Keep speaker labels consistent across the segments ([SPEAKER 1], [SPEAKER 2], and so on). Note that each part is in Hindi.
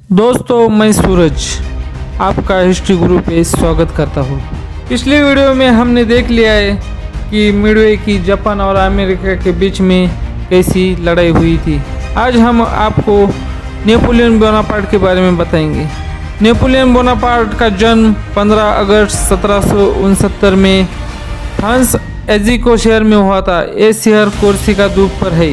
[SPEAKER 1] दोस्तों, मैं सूरज आपका हिस्ट्री गुरु पे स्वागत करता हूँ। पिछले वीडियो में हमने देख लिया है कि मिडवे की जापान और अमेरिका के बीच में कैसी लड़ाई हुई थी। आज हम आपको नेपोलियन बोनापार्ट के बारे में बताएंगे। नेपोलियन बोनापार्ट का जन्म 15 अगस्त 1769 में फ्रांस एजिको शहर में हुआ था। ये शहर कोर्सिका द्वीप पर है।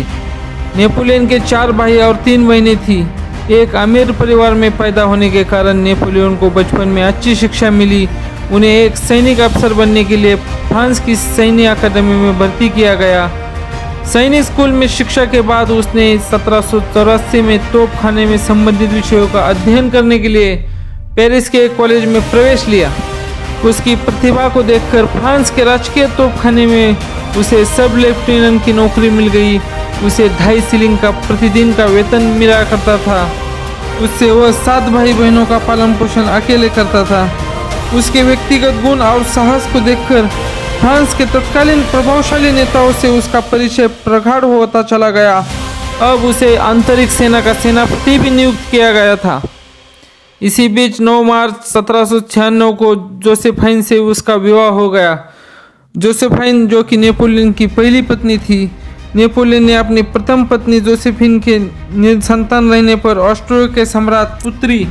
[SPEAKER 1] नेपोलियन के 4 भाई और 3 बहनें थी। एक अमीर परिवार में पैदा होने के कारण नेपोलियन को बचपन में अच्छी शिक्षा मिली। उन्हें एक सैनिक अफसर बनने के लिए फ्रांस की सैन्य अकादमी में भर्ती किया गया। सैनिक स्कूल में शिक्षा के बाद उसने 1784 में तोपखाने में संबंधित विषयों का अध्ययन करने के लिए पेरिस के एक कॉलेज में प्रवेश लिया। उसकी प्रतिभा को देखकर फ्रांस के राजकीय तोपखाने में उसे सब लेफ्टिनेंट की नौकरी मिल गई। उसे 2.5 शिलिंग का प्रतिदिन का वेतन मिला करता था। उससे वह 7 भाई बहनों का पालन पोषण अकेले करता था। उसके व्यक्तिगत गुण और साहस को देखकर फ्रांस के तत्कालीन प्रभावशाली नेताओं से उसका परिचय प्रगाढ़ होता चला गया। अब उसे अंतरिक्ष सेना का सेनापति भी नियुक्त किया गया था। इसी बीच 9 मार्च 1796 को जोसेफाइन से उसका विवाह हो गया। जोसेफाइन, जो कि नेपोलियन की पहली पत्नी थी, नेपोलियन ने अपनी प्रथम पत्नी जोसेफिन के निसंतान रहने पर ऑस्ट्रिया के सम्राट पुत्री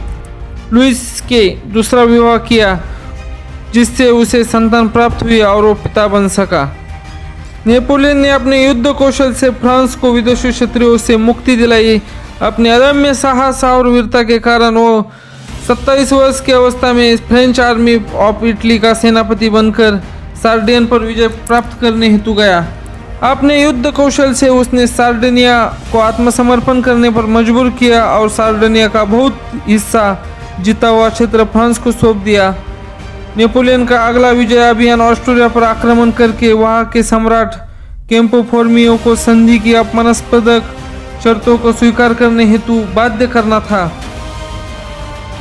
[SPEAKER 1] लुइस के दूसरा विवाह किया, जिससे उसे संतान प्राप्त हुई और वो पिता बन सका। नेपोलियन ने अपने युद्ध कौशल से फ्रांस को विदेशी शत्रुओं से मुक्ति दिलाई। अपने अदम्य साहस और वीरता के कारण वो 27 वर्ष की अवस्था में फ्रेंच आर्मी ऑफ इटली का सेनापति बनकर सार्डियन पर विजय प्राप्त करने हेतु गया। अपने युद्ध कौशल से उसने सार्डिनिया को आत्मसमर्पण करने पर मजबूर किया और सार्डिनिया का बहुत हिस्सा जीता हुआ क्षेत्र फ्रांस को सौंप दिया। नेपोलियन का अगला विजय अभियान ऑस्ट्रिया पर आक्रमण करके वहां के सम्राट कैंपो फोर्मियो को संधि की अपमानास्पद शर्तों को स्वीकार करने हेतु बाध्य करना था।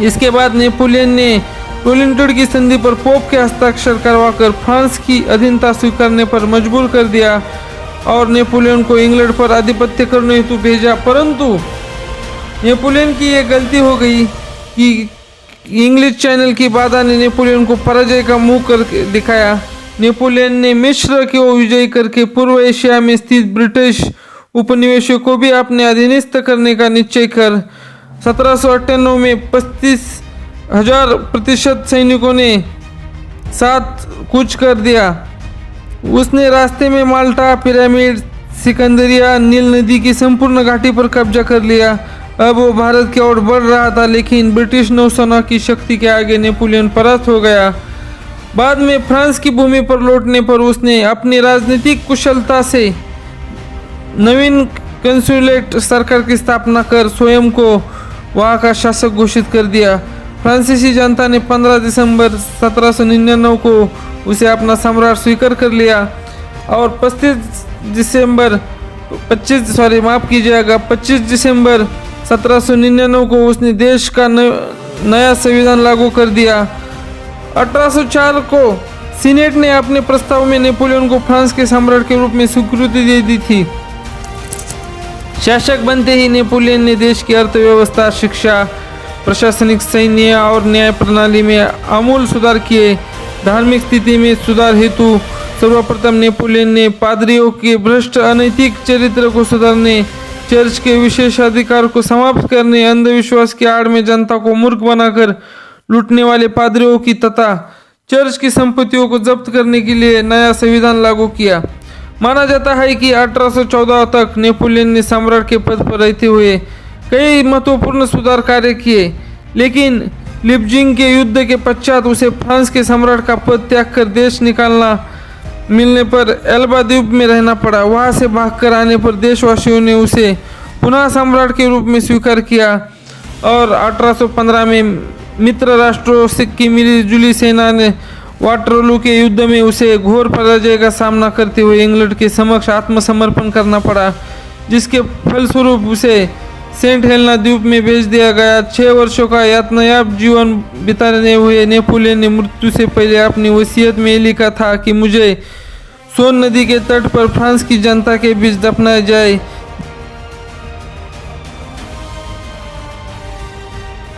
[SPEAKER 1] इसके बाद नेपोलियन ने टोलेंटो की संधि पर पोप के हस्ताक्षर करवाकर फ्रांस की अधीनता स्वीकारने पर मजबूर कर दिया और नेपोलियन को इंग्लैंड पर आधिपत्य करने हेतु भेजा। परंतु नेपोलियन की यह गलती हो गई कि इंग्लिश चैनल की बाधा ने नेपोलियन को पराजय का मुंह कर दिखाया। नेपोलियन ने मिस्र को विजय करके पूर्व एशिया में स्थित ब्रिटिश उपनिवेशों को भी अपने अधीनस्थ करने का निश्चय कर 1798 में 35,000 सैनिकों ने साथ कूच कर दिया। उसने रास्ते में माल्टा, पिरामिड, सिकंदरिया, नील नदी की संपूर्ण घाटी पर कब्जा कर लिया। अब वो भारत की ओर बढ़ रहा था, लेकिन ब्रिटिश नौसेना की शक्ति के आगे नेपोलियन परास्त हो गया। बाद में फ्रांस की भूमि पर लौटने पर उसने अपनी राजनीतिक कुशलता से नवीन कंसुलेट सरकार की स्थापना कर स्वयं को वहाँ का शासक घोषित कर दिया। फ्रांसीसी जनता ने 15 दिसंबर 1799 को उसे अपना सम्राट स्वीकार कर लिया और 25 दिसंबर 1799 को उसने देश का नया संविधान लागू कर दिया। 1804 को सीनेट ने अपने प्रस्ताव में नेपोलियन को फ्रांस के सम्राट के रूप में स्वीकृति दे दी थी। शासक बनते ही नेपोलियन ने देश की अर्थव्यवस्था, शिक्षा, प्रशासनिक, सैन्य और न्याय प्रणाली में आमूल सुधार किए। धार्मिक स्थिति में सुधार हेतु सर्वप्रथम नेपोलियन ने पादरियों के भ्रष्ट अनैतिक चरित्र को सुधारने, चर्च के विशेषाधिकार को समाप्त करने, अंधविश्वास की आड़ में जनता को मूर्ख बनाकर लूटने वाले पादरियों की तथा चर्च की संपत्तियों को जब्त करने के लिए नया संविधान लागू किया। माना जाता है कि 1814 तक नेपोलियन ने सम्राट के पद पर रहते हुए कई महत्वपूर्ण सुधार कार्य किए, लेकिन लिपजिंग के युद्ध के पश्चात उसे फ्रांस के सम्राट का पद त्याग कर देश निकालना मिलने पर एल्बा द्वीप में रहना पड़ा। वहां से भागकर आने पर देशवासियों ने उसे पुनः सम्राट के रूप में स्वीकार किया और 1815 में मित्र राष्ट्रों की मिलीजुली सेना ने वाटरलू के युद्ध में उसे घोर पराजय का सामना करते हुए इंग्लैंड के समक्ष आत्मसमर्पण करना पड़ा, जिसके फलस्वरूप उसे सेंट हेलेना द्वीप में भेज दिया गया। 6 वर्षों का यातनायाब जीवन बिताने हुए नेपोलियन ने मृत्यु से पहले अपनी वसीयत में लिखा था कि मुझे सोन नदी के तट पर फ्रांस की जनता के बीच दफनाया जाए।